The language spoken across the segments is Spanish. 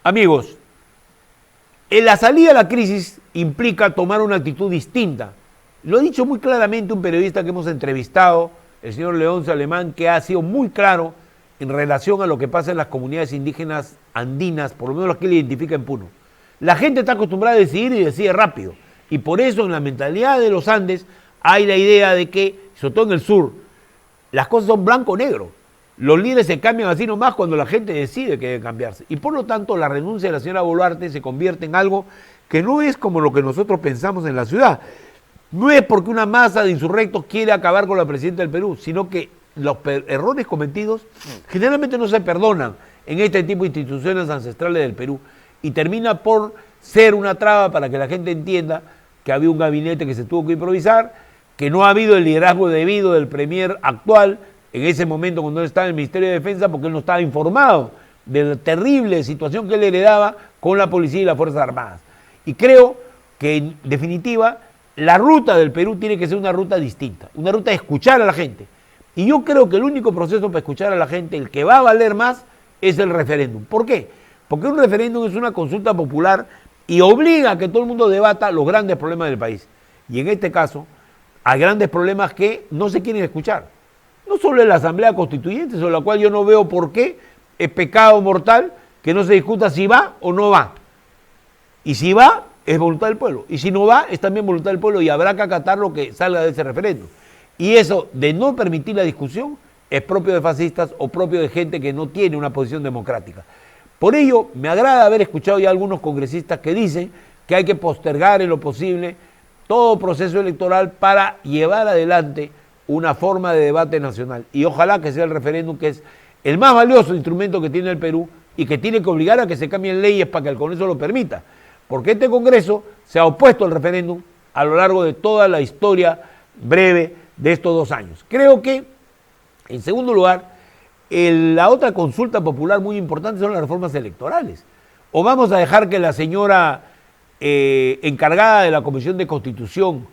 Amigos, en la salida a la crisis implica tomar una actitud distinta. Lo ha dicho muy claramente un periodista que hemos entrevistado, el señor Leoncio Alemán, que ha sido muy claro en relación a lo que pasa en las comunidades indígenas andinas, por lo menos las que él identifica en Puno. La gente está acostumbrada a decidir y decide rápido. Y por eso en la mentalidad de los Andes hay la idea de que, sobre todo en el sur, las cosas son blanco o negro. Los líderes se cambian así nomás cuando la gente decide que debe cambiarse. Y por lo tanto la renuncia de la señora Boluarte se convierte en algo que no es como lo que nosotros pensamos en la ciudad. No es porque una masa de insurrectos quiere acabar con la presidenta del Perú, sino que los errores cometidos generalmente no se perdonan en este tipo de instituciones ancestrales del Perú y termina por ser una traba para que la gente entienda que había un gabinete que se tuvo que improvisar, que no ha habido el liderazgo debido del premier actual en ese momento cuando él estaba en el Ministerio de Defensa, porque él no estaba informado de la terrible situación que él heredaba con la policía y las Fuerzas Armadas. Y creo que en definitiva la ruta del Perú tiene que ser una ruta distinta, una ruta de escuchar a la gente. Y yo creo que el único proceso para escuchar a la gente, el que va a valer más, es el referéndum. ¿Por qué? Porque un referéndum es una consulta popular y obliga a que todo el mundo debata los grandes problemas del país. Y en este caso, hay grandes problemas que no se quieren escuchar. No solo en la Asamblea Constituyente, sobre la cual yo no veo por qué es pecado mortal que no se discuta si va o no va. Y si va, es voluntad del pueblo. Y si no va, es también voluntad del pueblo y habrá que acatar lo que salga de ese referéndum. Y eso de no permitir la discusión es propio de fascistas o propio de gente que no tiene una posición democrática. Por ello, me agrada haber escuchado ya algunos congresistas que dicen que hay que postergar en lo posible todo proceso electoral para llevar adelante una forma de debate nacional. Y ojalá que sea el referéndum, que es el más valioso instrumento que tiene el Perú y que tiene que obligar a que se cambien leyes para que el Congreso lo permita. Porque este Congreso se ha opuesto al referéndum a lo largo de toda la historia breve de estos 2 años. Creo que, en segundo lugar, la otra consulta popular muy importante son las reformas electorales. O vamos a dejar que la señora encargada de la Comisión de Constitución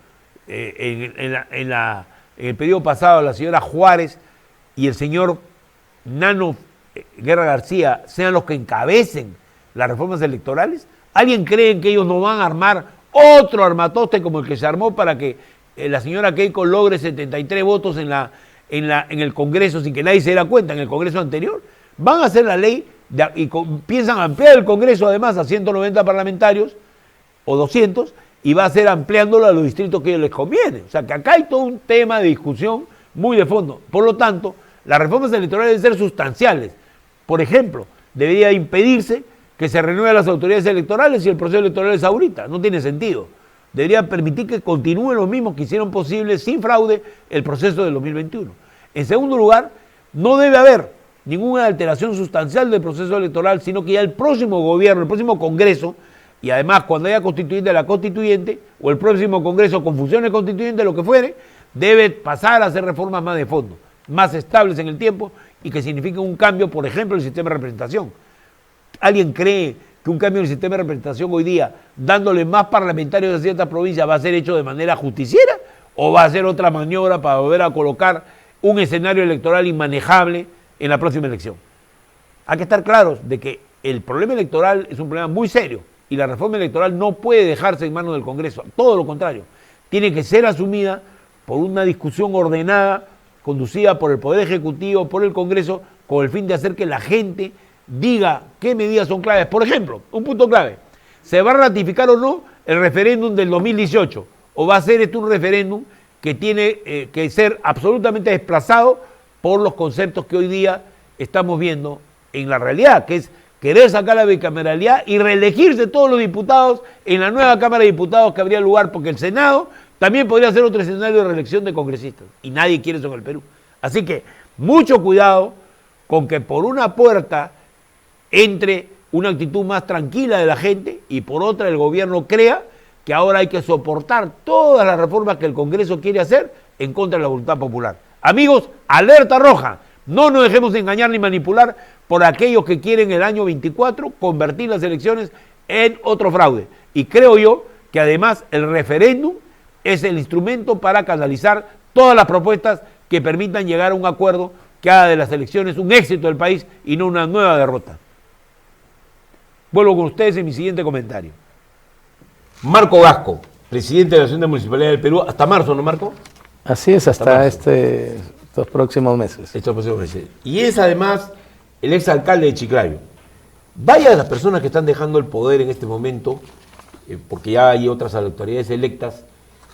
en el periodo pasado, la señora Juárez y el señor Nano Guerra García sean los que encabecen las reformas electorales. ¿Alguien cree que ellos no van a armar otro armatoste como el que se armó para que la señora Keiko logre 73 votos en el Congreso sin que nadie se diera cuenta en el Congreso anterior? Van a hacer la ley y piensan ampliar el Congreso además a 190 parlamentarios o 200 y va a ser ampliándolo a los distritos que a ellos les conviene. O sea que acá hay todo un tema de discusión muy de fondo. Por lo tanto, las reformas electorales deben ser sustanciales. Por ejemplo, debería impedirse que se renueven las autoridades electorales si el proceso electoral es ahorita. No tiene sentido. Debería permitir que continúen los mismos que hicieron posible, sin fraude, el proceso del 2021. En segundo lugar, no debe haber ninguna alteración sustancial del proceso electoral, sino que ya el próximo gobierno, el próximo Congreso, y además cuando haya constituyente la constituyente, o el próximo Congreso con funciones constituyentes, lo que fuere, debe pasar a hacer reformas más de fondo, más estables en el tiempo y que signifiquen un cambio, por ejemplo, en el sistema de representación. ¿Alguien cree que un cambio en el sistema de representación hoy día, dándole más parlamentarios a ciertas provincias, va a ser hecho de manera justiciera o va a ser otra maniobra para volver a colocar un escenario electoral inmanejable en la próxima elección? Hay que estar claros de que el problema electoral es un problema muy serio y la reforma electoral no puede dejarse en manos del Congreso, todo lo contrario, tiene que ser asumida por una discusión ordenada, conducida por el Poder Ejecutivo, por el Congreso, con el fin de hacer que la gente diga qué medidas son claves. Por ejemplo, un punto clave, ¿se va a ratificar o no el referéndum del 2018? ¿O va a ser un referéndum que tiene que ser absolutamente desplazado por los conceptos que hoy día estamos viendo en la realidad, que es querer sacar la bicameralidad y reelegirse todos los diputados en la nueva Cámara de Diputados que habría lugar, porque el Senado también podría ser otro escenario de reelección de congresistas, y nadie quiere eso en el Perú. Así que mucho cuidado con que por una puerta entre una actitud más tranquila de la gente y por otra el gobierno crea que ahora hay que soportar todas las reformas que el Congreso quiere hacer en contra de la voluntad popular. Amigos, alerta roja, no nos dejemos engañar ni manipular por aquellos que quieren el año 24 convertir las elecciones en otro fraude. Y creo yo que además el referéndum es el instrumento para canalizar todas las propuestas que permitan llegar a un acuerdo que haga de las elecciones un éxito del país y no una nueva derrota. Vuelvo con ustedes en mi siguiente comentario. Marco Gasco, presidente de la Asociación de Municipalidades del Perú, hasta marzo, ¿no, Marco? Así es, hasta estos próximos meses. Estos próximos meses. Y es además el exalcalde de Chiclayo. Vaya de las personas que están dejando el poder en este momento, porque ya hay otras autoridades electas,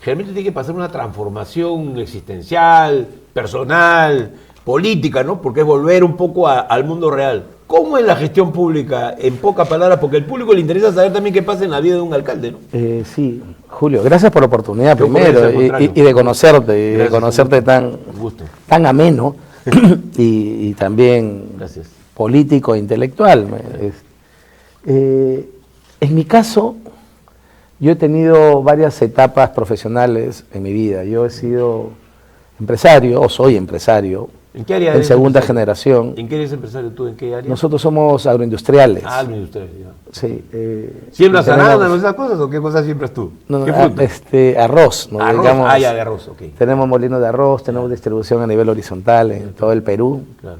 generalmente tiene que pasar una transformación existencial, personal, política, ¿no? Porque es volver un poco al mundo real. ¿Cómo es la gestión pública, en pocas palabras? Porque al público le interesa saber también qué pasa en la vida de un alcalde, ¿no? Sí, Julio, gracias por la oportunidad Yo primero y de conocerte, gracias, de conocerte tan ameno y también gracias. Político e intelectual. En mi caso, yo he tenido varias etapas profesionales en mi vida. Yo he sido empresario, o soy empresario, ¿En qué área en segunda generación. ¿En qué eres empresario tú? ¿En qué área? Nosotros somos agroindustriales. Ah, agroindustriales, ya. Sí. ¿Siembras arándanos, esas cosas, o qué cosas siembras tú? No, ¿Qué fruta? Arroz. ¿No? Arroz, Digamos, ya, de arroz, ok. Tenemos molinos de arroz, tenemos distribución a nivel horizontal en todo el Perú. Claro.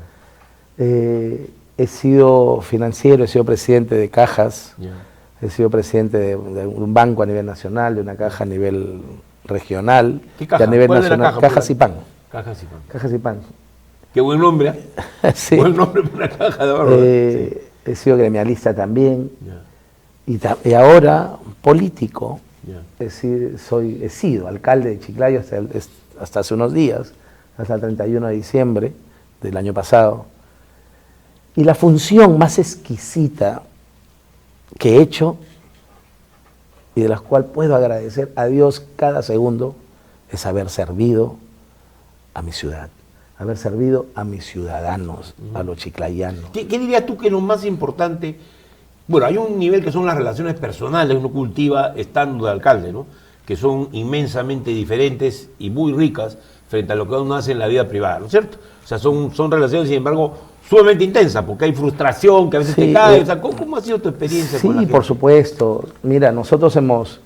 He sido financiero, he sido presidente de cajas, Ya. he sido presidente de un banco a nivel nacional, de una caja a nivel regional, ¿Qué caja? y a nivel ¿Cuál es la nacional. caja, Cajas y pan. Cajas y pan. Cajas y pan. Qué buen nombre, ¿eh? Sí. Buen nombre para una caja de ahorro. Sí. He sido gremialista también, Ya, y ahora político. ya. He sido alcalde de Chiclayo hasta hace unos días, hasta el 31 de diciembre del año pasado. Y la función más exquisita que he hecho y de la cual puedo agradecer a Dios cada segundo es haber servido a mi ciudad, haber servido a mis ciudadanos, a los chiclayanos. ¿Qué dirías tú que es lo más importante? Bueno, hay un nivel que son las relaciones personales que uno cultiva estando de alcalde, ¿no? Que son inmensamente diferentes y muy ricas frente a lo que uno hace en la vida privada, ¿no es cierto? O sea, son relaciones, sin embargo, sumamente intensas, porque hay frustración, que a veces te cae. O sea, ¿cómo ha sido tu experiencia con la Sí, gente? por supuesto. Mira, nosotros hemos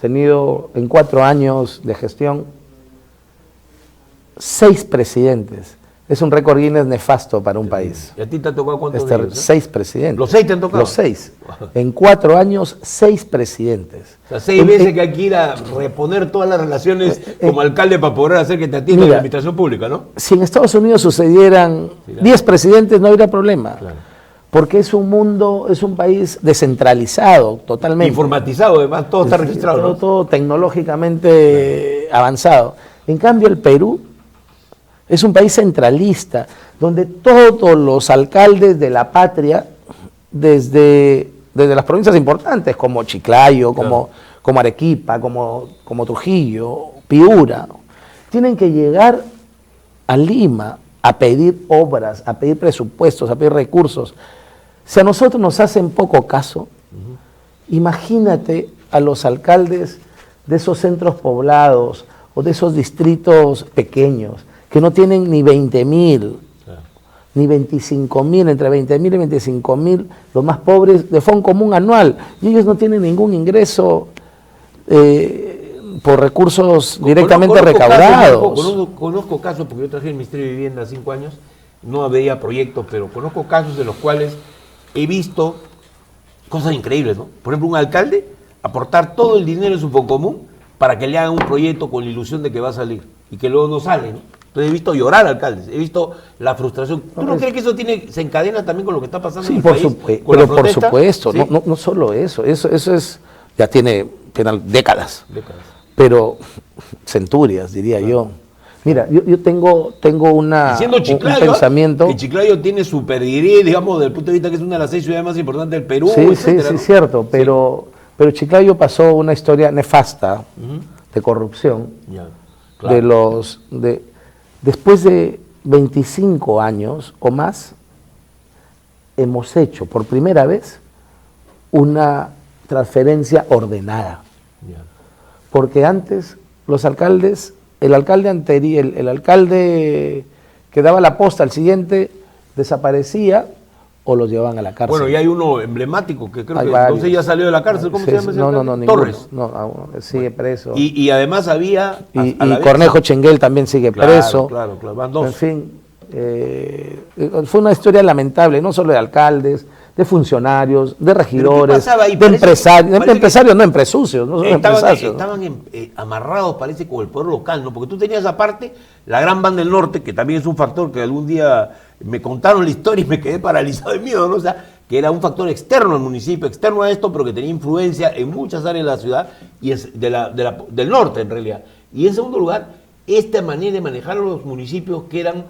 tenido en 4 años de gestión 6 presidentes. Es un récord Guinness nefasto para un país. ¿Y a ti te ha tocado cuántos de ellos, 6 presidentes. ¿Los 6 te han tocado? Los 6. En 4 años, 6 presidentes. O sea, 6 veces que hay que ir a reponer todas las relaciones como alcalde para poder hacer que te atienda la administración pública, ¿no? Si en Estados Unidos sucedieran 10 presidentes, no habría problema. Claro. Porque es un país descentralizado totalmente. Informatizado, además, todo está registrado, ¿no? Todo tecnológicamente avanzado. En cambio, el Perú es un país centralista, donde todos los alcaldes de la patria, desde las provincias importantes, como Chiclayo, como Arequipa, como Trujillo, Piura, tienen que llegar a Lima a pedir obras, a pedir presupuestos, a pedir recursos. Si a nosotros nos hacen poco caso, imagínate a los alcaldes de esos centros poblados o de esos distritos pequeños, que no tienen ni 20.000, ni 25.000, entre 20.000 y 25.000, los más pobres, de fondo común anual, y ellos no tienen ningún ingreso por recursos directamente recaudados. Conozco casos, porque yo trabajé en el Ministerio de Vivienda 5 años, no había proyectos, pero conozco casos de los cuales he visto cosas increíbles, ¿no? Por ejemplo, un alcalde aportar todo el dinero en su fondo común para que le hagan un proyecto con la ilusión de que va a salir y que luego no sale, ¿no? Entonces he visto llorar alcaldes, he visto la frustración. ¿Tú no crees que eso se encadena también con lo que está pasando en el país? Pero por supuesto, ¿sí? No solo eso es, ya tiene décadas, pero centurias, diría yo. Mira, yo tengo un pensamiento. Que Chiclayo tiene superdiría, digamos, desde el punto de vista que es una de las 6 ciudades más importantes del Perú. Sí, etcétera, sí, ¿no? Cierto, pero Chiclayo pasó una historia nefasta de corrupción. Ya, claro. Después de 25 años o más, hemos hecho por primera vez una transferencia ordenada. Ya. Porque antes los alcaldes, el alcalde que daba la posta al siguiente desaparecía o los llevaban a la cárcel. Bueno, y hay uno emblemático que creo que varios. entonces ya salió de la cárcel. ¿Cómo se llama ese alcalde? No, Torres. No, sigue preso. Y además había... Y Cornejo Chenguel también sigue preso. Claro, van 2. En fin, fue una historia lamentable, no solo de alcaldes, de funcionarios, de regidores, pasaba ahí? de empresarios, Parece empresarios, no empresucios, no son empresarios. Estaban amarrados, parece, con el poder local, ¿no? Porque tú tenías aparte la Gran Banda del Norte, que también es un factor que algún día me contaron la historia y me quedé paralizado de miedo, ¿no? O sea, que era un factor externo al municipio, externo a esto, pero que tenía influencia en muchas áreas de la ciudad y es del norte, en realidad. Y en segundo lugar, esta manera de manejar a los municipios, que eran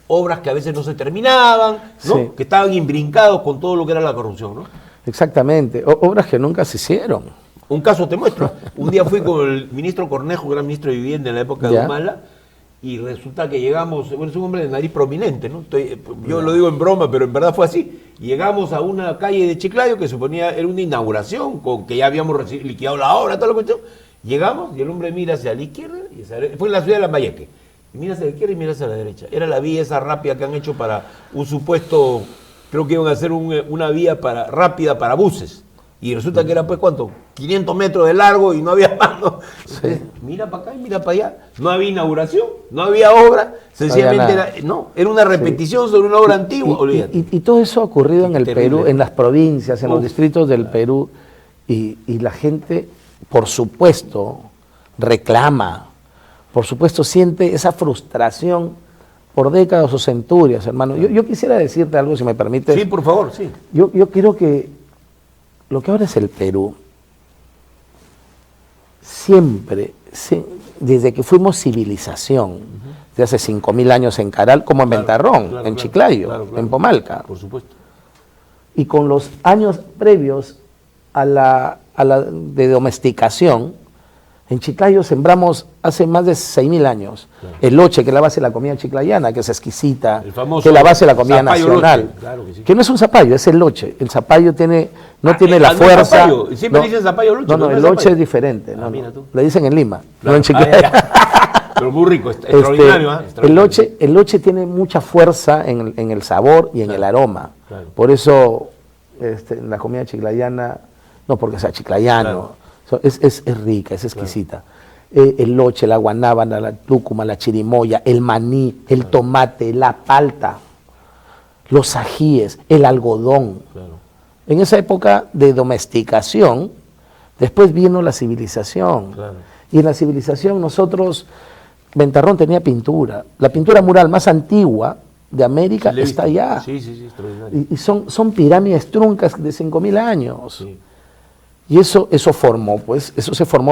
obras que a veces no se terminaban, ¿no? Sí. Que estaban imbrincados con todo lo que era la corrupción, ¿no? Exactamente, obras que nunca se hicieron. Un caso te muestro. Un día fui con el ministro Cornejo, gran ministro de Vivienda en la época de Humala, y resulta que llegamos, bueno, es un hombre de nariz prominente, ¿no? Yo lo digo en broma, pero en verdad fue así. Llegamos a una calle de Chiclayo que suponía era una inauguración, con que ya habíamos liquidado la obra, toda la cuestión. Llegamos y el hombre mira hacia la izquierda, fue en la ciudad de Lambayeque. Y mira hacia la izquierda y mira hacia la derecha. Era la vía esa rápida que han hecho para un supuesto, creo que iban a hacer una vía rápida para buses. Y resulta que era, pues, ¿cuánto? 500 metros de largo y no había más, ¿no? Entonces, mira para acá y mira para allá. No había inauguración, no había obra, sencillamente era una repetición sobre una obra antigua. Y todo eso ha ocurrido en el Perú, en las provincias, en los distritos del Perú, y la gente, por supuesto, reclama, por supuesto siente esa frustración por décadas o centurias, hermano. Yo quisiera decirte algo, si me permites. Sí, por favor, sí. Yo quiero que lo que ahora es el Perú, siempre, desde que fuimos civilización, de hace 5.000 años en Caral, como en Ventarrón, en Chiclayo, en Pomalca, por supuesto, y con los años previos a la de domesticación, en Chiclayo sembramos hace más de 6.000 años el loche, que es la base de la comida chiclayana, que es exquisita, que es la base de la comida nacional, claro que sí. Que no es un zapallo, es el loche. El zapallo no tiene la fuerza. Siempre dicen zapallo loche. No, el loche es diferente. Mira tú. Le dicen en Lima, claro. no en Chiclayo. Pero muy rico, extraordinario. El loche tiene mucha fuerza en el sabor y en el aroma. Claro. Por eso la comida chiclayana, no porque sea chiclayano, es rica, es exquisita. El loche, la guanábana, la túcuma, la chirimoya, el maní, el tomate, la palta, los ajíes, el algodón. Claro. En esa época de domesticación, después vino la civilización. Claro. Y en la civilización nosotros, Ventarrón tenía pintura. La pintura mural más antigua de América está allá. Sí, extraordinario. Y son pirámides truncas de 5.000 años. Sí. Y eso se formó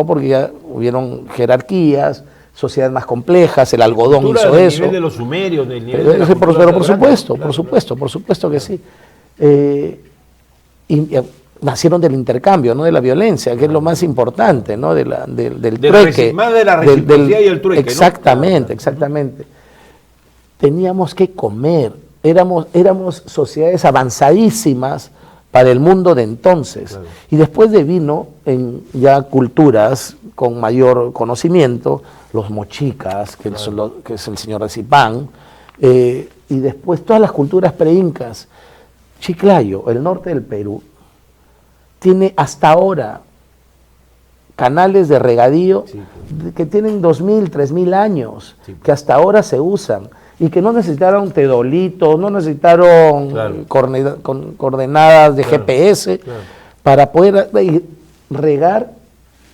porque ya hubieron jerarquías, sociedades más complejas, el algodón hizo eso. Nivel de los sumerios, del nivel de la pero por supuesto que sí. Y nacieron del intercambio, no de la violencia, que es lo más importante, ¿no? Del trueque. Más de la reciprocidad y el trueque. Exactamente, ¿no? Exactamente. Teníamos que comer, éramos sociedades avanzadísimas para el mundo de entonces. Claro. Y después vino en ya culturas con mayor conocimiento, los mochicas, que es el señor de Zipán, y después todas las culturas preincas. Chiclayo, el norte del Perú, tiene hasta ahora canales de regadío que tienen 2.000, 3.000 años, que hasta ahora se usan. Y que no necesitaron teodolitos, no necesitaron coordenadas de GPS para poder regar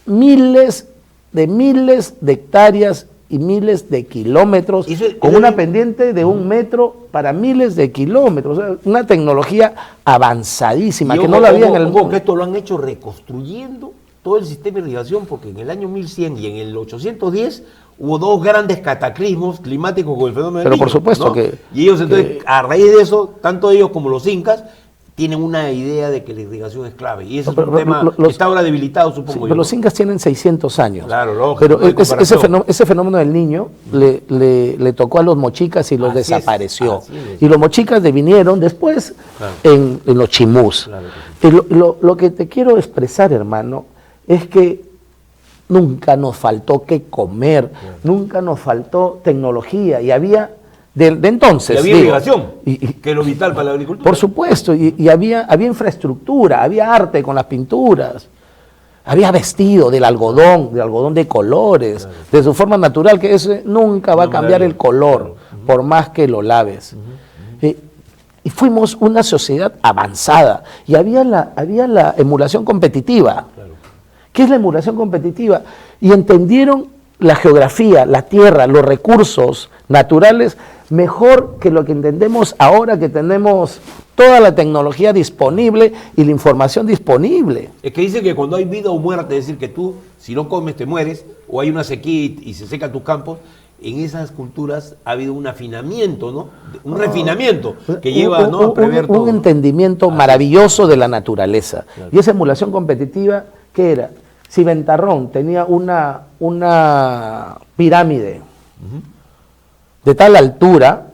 miles de hectáreas y miles de kilómetros, con una pendiente de 1 metro para miles de kilómetros. O sea, una tecnología avanzadísima que no la había en el mundo. Que esto lo han hecho reconstruyendo todo el sistema de irrigación, porque en el año 1100 y en el 810 hubo 2 grandes cataclismos climáticos con el fenómeno del Niño, por supuesto, ¿no? Y ellos entonces, a raíz de eso, tanto ellos como los incas, tienen una idea de que la irrigación es clave. Y ese es un tema que está ahora debilitado, supongo yo. Pero los incas tienen 600 años. Claro, lógico. Pero ese fenómeno del Niño le tocó a los mochicas y los desapareció. Y los mochicas vinieron después en los chimús. Claro que sí. Lo que te quiero expresar, hermano, es que nunca nos faltó qué comer, nunca nos faltó tecnología, y había, de entonces... Y había irrigación, que es lo vital para la agricultura. Por supuesto, y había infraestructura, había arte con las pinturas, había vestido del algodón de colores, de su forma natural, que ese nunca va a cambiar el color, por más que lo laves. y fuimos una sociedad avanzada. Y había la emulación competitiva. Claro. ¿Qué es la emulación competitiva? Y entendieron la geografía, la tierra, los recursos naturales mejor que lo que entendemos ahora que tenemos toda la tecnología disponible y la información disponible. Es que dicen que cuando hay vida o muerte, es decir, que tú, si no comes, te mueres, o hay una sequía y se secan tus campos, en esas culturas ha habido un afinamiento, ¿no? Un refinamiento que lleva, ¿no?, a prever todo. Un entendimiento maravilloso de la naturaleza. Claro. Y esa emulación competitiva, ¿qué era? Si Ventarrón tenía una pirámide de tal altura,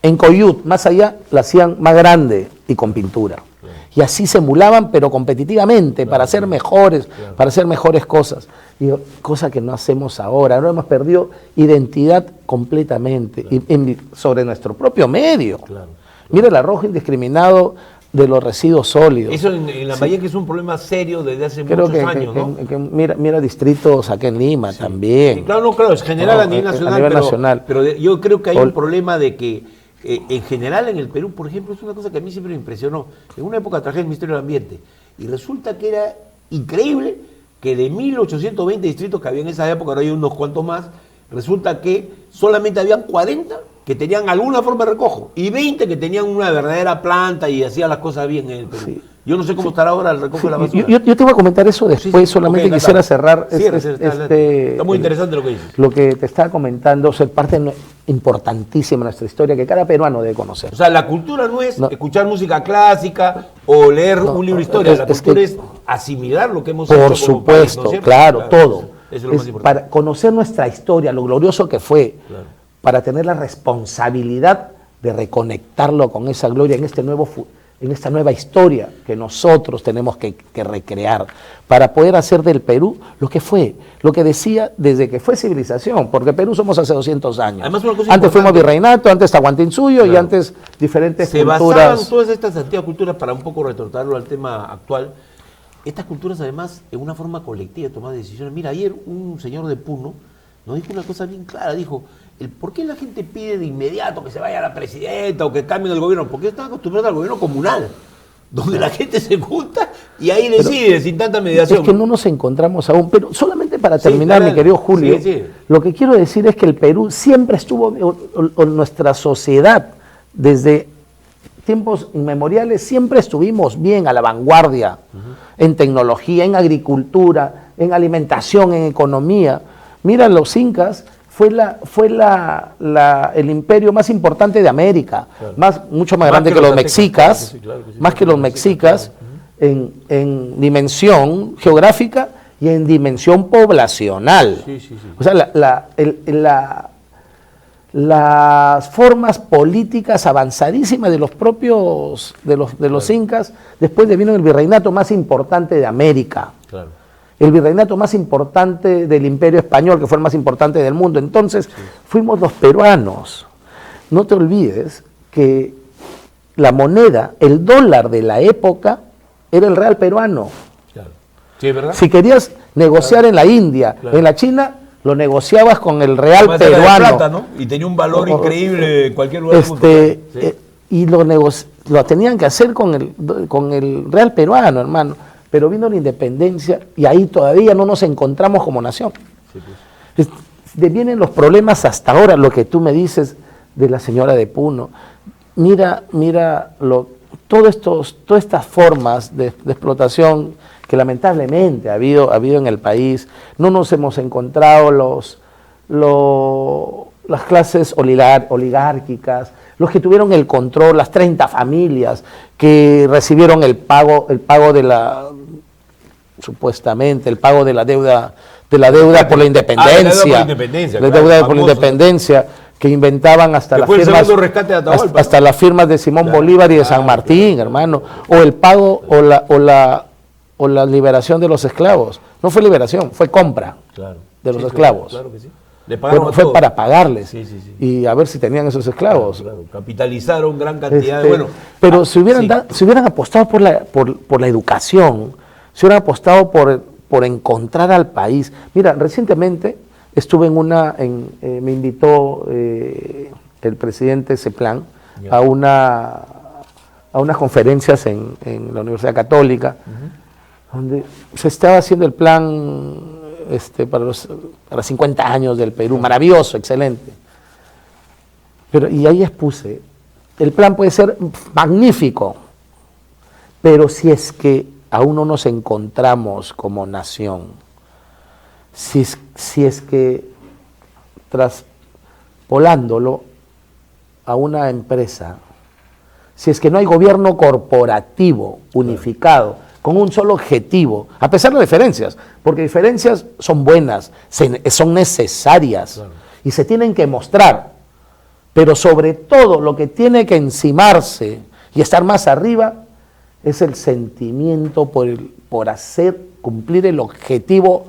en Coyut, más allá, la hacían más grande y con pintura. Claro. Y así se emulaban, pero competitivamente, claro, para ser mejores, claro, para hacer mejores cosas. Y cosa que no hacemos ahora. Ahora hemos perdido identidad completamente, claro, sobre nuestro propio medio. Claro, claro. Mira el arrojo indiscriminado de los residuos sólidos. Eso en la Bahía, que es un problema serio desde hace muchos años, ¿no? Mira distritos acá en Lima, sí, también. Sí, claro, no, claro, es general, a nivel nacional. Pero yo creo que hay un problema de que en general en el Perú, por ejemplo, es una cosa que a mí siempre me impresionó. En una época trabajé en el Ministerio del Ambiente y resulta que era increíble que de 1820 distritos que había en esa época, ahora hay unos cuantos más, resulta que solamente habían 40 que tenían alguna forma de recojo y 20 que tenían una verdadera planta y hacían las cosas bien en el Perú. Sí. Yo no sé cómo estará ahora el recojo de la basura. Yo te voy a comentar eso después, solamente quisiera cerrar. Está muy interesante lo que dices. Lo que te estaba comentando, parte importantísima de nuestra historia que cada peruano debe conocer. O sea, la cultura no es escuchar música clásica o leer un libro de historia, la cultura es asimilar lo que hemos hecho. Por supuesto, como país, ¿no? Claro, todo. Eso es lo más importante. Para conocer nuestra historia, lo glorioso que fue, claro, para tener la responsabilidad de reconectarlo con esa gloria en esta nueva historia que nosotros tenemos que recrear para poder hacer del Perú lo que fue, lo que decía desde que fue civilización, porque Perú somos hace 200 años. Además, antes fuimos virreinato, antes Tahuantinsuyo, claro, y antes diferentes culturas. Se basaban todas estas antiguas culturas, para un poco retortarlo al tema actual, estas culturas además en una forma colectiva de tomar decisiones. Mira, ayer un señor de Puno nos dijo una cosa bien clara, dijo: ¿por qué la gente pide de inmediato que se vaya a la presidenta o que cambien el gobierno? Porque están acostumbrados al gobierno comunal, donde la gente se junta y ahí decide sin tanta mediación. Es que no nos encontramos aún, pero solamente para terminar, mi querido Julio, lo que quiero decir es que el Perú siempre estuvo, o nuestra sociedad, desde tiempos inmemoriales, siempre estuvimos bien a la vanguardia, en tecnología, en agricultura, en alimentación, en economía. Mira, los incas fue el imperio más importante de América, claro, mucho más grande que los mexicas, más que los mexicas, en dimensión geográfica y en dimensión poblacional. O sea, las formas políticas avanzadísimas de los propios, de los incas, después vino el virreinato más importante de América. Claro. El virreinato más importante del Imperio Español, que fue el más importante del mundo. Entonces, fuimos los peruanos. No te olvides que la moneda, el dólar de la época, era el real peruano. Claro. Sí, ¿verdad? Si querías negociar en la India, en la China, lo negociaba con el real peruano. Era de plata, ¿no? Y tenía un valor increíble en cualquier lugar. Y lo tenían que hacer con el real peruano, hermano. Pero vino la independencia y ahí todavía no nos encontramos como nación. Sí, pues. Vienen los problemas hasta ahora, lo que tú me dices de la señora de Puno. Mira todas estas formas de explotación que lamentablemente ha habido en el país. No nos hemos encontrado las clases oligárquicas, los que tuvieron el control, las 30 familias que recibieron el pago de la, supuestamente, el pago de la deuda por la independencia. La deuda por la independencia, que inventaban hasta las firmas de Simón Bolívar y de San Martín, hermano, o el pago o la liberación de los esclavos. No fue liberación, fue compra de los esclavos. Claro que sí. Fue para pagarles y a ver si tenían esos esclavos. Claro. Capitalizaron gran cantidad de... Pero si hubieran apostado por la educación, si hubieran apostado por encontrar al país. Mira, recientemente estuve me invitó el presidente Seplan a a unas conferencias en la Universidad Católica, donde se estaba haciendo el plan para 50 años del Perú, maravilloso, excelente. Y ahí expuse, el plan puede ser magnífico, pero si es que aún no nos encontramos como nación, si es que traspolándolo a una empresa, si es que no hay gobierno corporativo unificado, con un solo objetivo, a pesar de diferencias, porque diferencias son buenas, son necesarias y se tienen que mostrar, pero sobre todo lo que tiene que encimarse y estar más arriba es el sentimiento por hacer cumplir el objetivo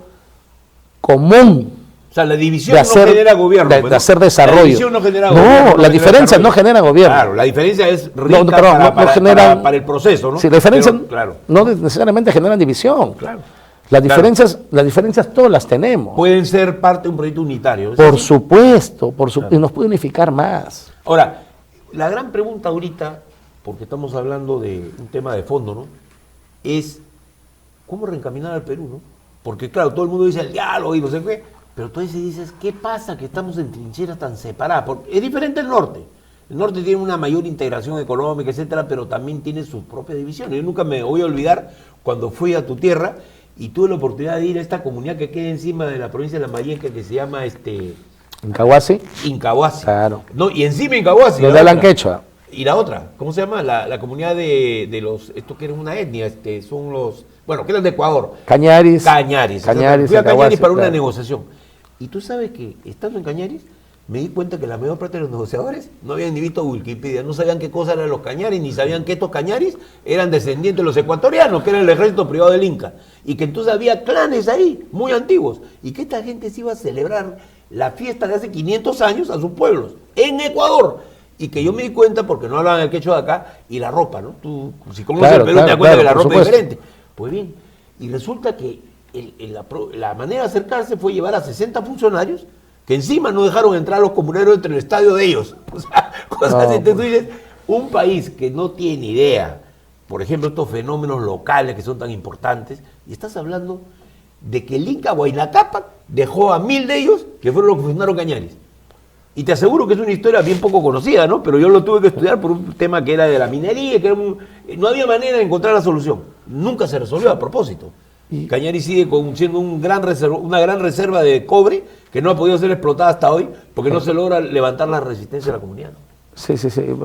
común. O sea, la división no genera gobierno. De hacer desarrollo. La división no genera gobierno. No, las diferencias no generan gobierno. Claro, la diferencia es rica para el proceso, ¿no? Sí, la diferencia no necesariamente generan división. Claro. Las diferencias todas las tenemos. Pueden ser parte de un proyecto unitario. Por supuesto, y nos puede unificar más. Ahora, la gran pregunta ahorita, porque estamos hablando de un tema de fondo, ¿no? Es cómo reencaminar al Perú, ¿no? Porque claro, todo el mundo dice el diálogo y no sé qué, pero tú dices, ¿qué pasa que estamos en trincheras tan separadas? Porque es diferente el norte. El norte tiene una mayor integración económica, etcétera, pero también tiene sus propias divisiones. Yo nunca me voy a olvidar cuando fui a tu tierra y tuve la oportunidad de ir a esta comunidad que queda encima de la provincia de Lambayeque, que se llama Incahuasi. Incahuasi. Claro. No, y encima Incahuasi. Donde hablan quechua. Y la otra, ¿cómo se llama? La comunidad de los, estos que eran una etnia, son los, bueno, que eran de Ecuador. Cañaris. Fui a Cañaris para una negociación. Y tú sabes que, estando en Cañaris, me di cuenta que la mayor parte de los negociadores no habían ni visto Wikipedia, no sabían qué cosa eran los Cañaris, ni sabían que estos Cañaris eran descendientes de los ecuatorianos, que era el ejército privado del Inca. Y que entonces había clanes ahí, muy antiguos. Y que esta gente se iba a celebrar la fiesta de hace 500 años a sus pueblos, en Ecuador. Y que yo me di cuenta, porque no hablaban el quechua de acá, y la ropa, ¿no? Tú, si conoces el Perú, te das cuenta que la ropa es diferente. Pues bien, y resulta que la manera de acercarse fue llevar a 60 funcionarios, que encima no dejaron entrar a los comuneros entre el estadio de ellos. O sea, cosas así. Tú dices, un país que no tiene idea, por ejemplo, estos fenómenos locales que son tan importantes, y estás hablando de que el Inca Huayna Cápac dejó a 1000 de ellos, que fueron los que fundaron Cañaris. Y te aseguro que es una historia bien poco conocida, ¿no? Pero yo lo tuve que estudiar por un tema que era de la minería, que no había manera de encontrar la solución. Nunca se resolvió a propósito. Cañaris sigue siendo una gran reserva de cobre que no ha podido ser explotada hasta hoy porque no se logra levantar la resistencia de la comunidad, ¿no? Sí,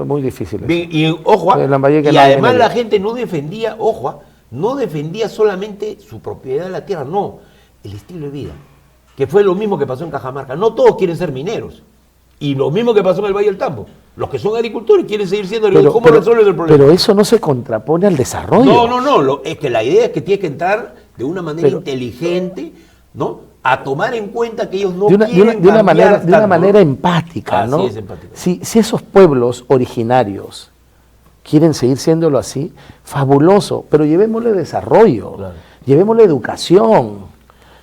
muy difícil. Bien, y ojo, y además la gente no defendía solamente su propiedad de la tierra, no, el estilo de vida, que fue lo mismo que pasó en Cajamarca. No todos quieren ser mineros. Y lo mismo que pasó en el Valle del Tambo. Los que son agricultores quieren seguir siendo agricultores. ¿Cómo resuelves el problema? Pero eso no se contrapone al desarrollo. No. Es que la idea es que tiene que entrar de una manera inteligente, ¿no? A tomar en cuenta que ellos no quieren de una manera empática, ¿no? Así es, empática. Si esos pueblos originarios quieren seguir siéndolo así, fabuloso. Pero llevémosle desarrollo, llevémosle educación,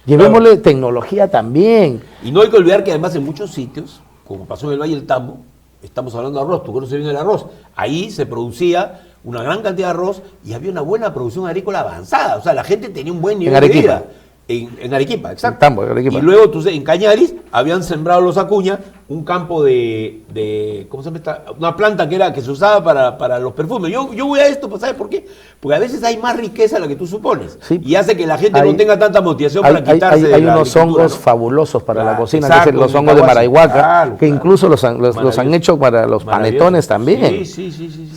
llevémosle tecnología también. Y no hay que olvidar que además en muchos sitios, como pasó en el Valle del Tambo, estamos hablando de arroz, tú conoces bien el arroz, ahí se producía una gran cantidad de arroz y había una buena producción agrícola avanzada, o sea, la gente tenía un buen nivel de vida. En Arequipa, exacto. Tambo, Arequipa. Y luego, en Cañaris, habían sembrado los Acuña un campo de ¿cómo se llama esta? Una planta que se usaba para los perfumes. Yo voy a esto, pues, ¿sabes por qué? Porque a veces hay más riqueza de la que tú supones. Sí. Y hace que la gente no tenga tanta motivación para quitarse de hay la unos hongos fabulosos para la cocina, que son los hongos de Maraihuaca, que incluso los han hecho para los panetones también. Sí.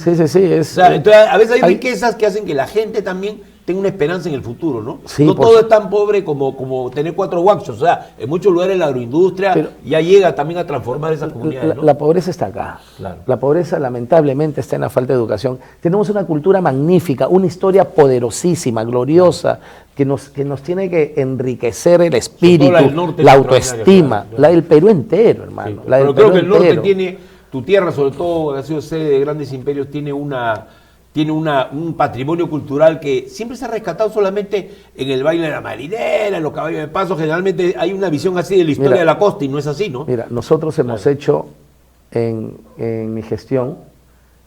O sea, entonces, a veces hay riquezas que hacen que la gente también tenga una esperanza en el futuro, ¿no? Sí, no todo es tan pobre como tener 4 guachos. O sea, en muchos lugares la agroindustria ya llega también a transformar esas comunidades, ¿no? La pobreza está acá. Claro. La pobreza lamentablemente está en la falta de educación. Tenemos una cultura magnífica, una historia poderosísima, gloriosa, que nos tiene que enriquecer el espíritu, la autoestima, la del Perú entero, hermano. Sí, pero creo que el norte tiene, tu tierra sobre todo, ha sido sede de grandes imperios, tiene un patrimonio cultural que siempre se ha rescatado solamente en el baile de la marinera, en los caballos de paso. Generalmente hay una visión así de la historia de la costa y no es así, ¿no? Mira, nosotros hemos hecho en mi gestión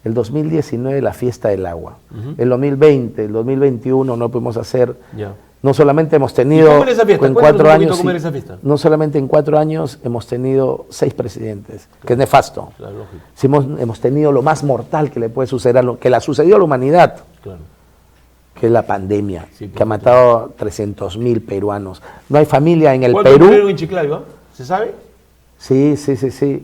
El 2019 la fiesta del agua. El 2020, el 2021 no pudimos hacer. Ya. No solamente hemos ¿Y tenido cómo era esa fiesta? en Cuéntanos 4 un poquito años, cómo sí, era esa fiesta. no solamente en 4 años hemos tenido 6 presidentes, que es nefasto. Claro, lógico. Sí, hemos tenido lo más mortal que le puede suceder, que le ha sucedido a la humanidad, Claro. que es la pandemia, Sí, que ha matado a 300.000 peruanos. No hay familia en el ¿Cuántos Perú. murieron en Chiclayo? ¿Se sabe? Sí.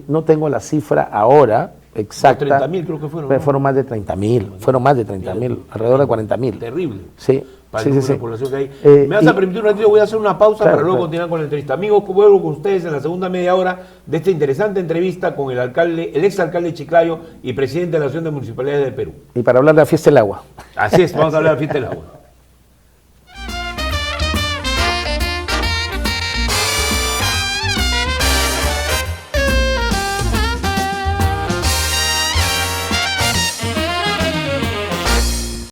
No tengo la cifra ahora exacta. 30.000 creo que fueron, Pero ¿no? fueron más de 30.000. Fueron más de 30.000, alrededor de 40.000. Terrible. Sí, Para sí, el sí, número de sí. población que hay. Me vas a y- permitir un ratito, voy a hacer una pausa Claro, para luego claro. continuar con la entrevista. Amigos, vuelvo con ustedes en la segunda media hora de esta interesante entrevista con el exalcalde de Chiclayo y presidente de la Asociación de Municipalidades del Perú. Y para hablar de la fiesta del agua. Así es, vamos a hablar de la fiesta del agua.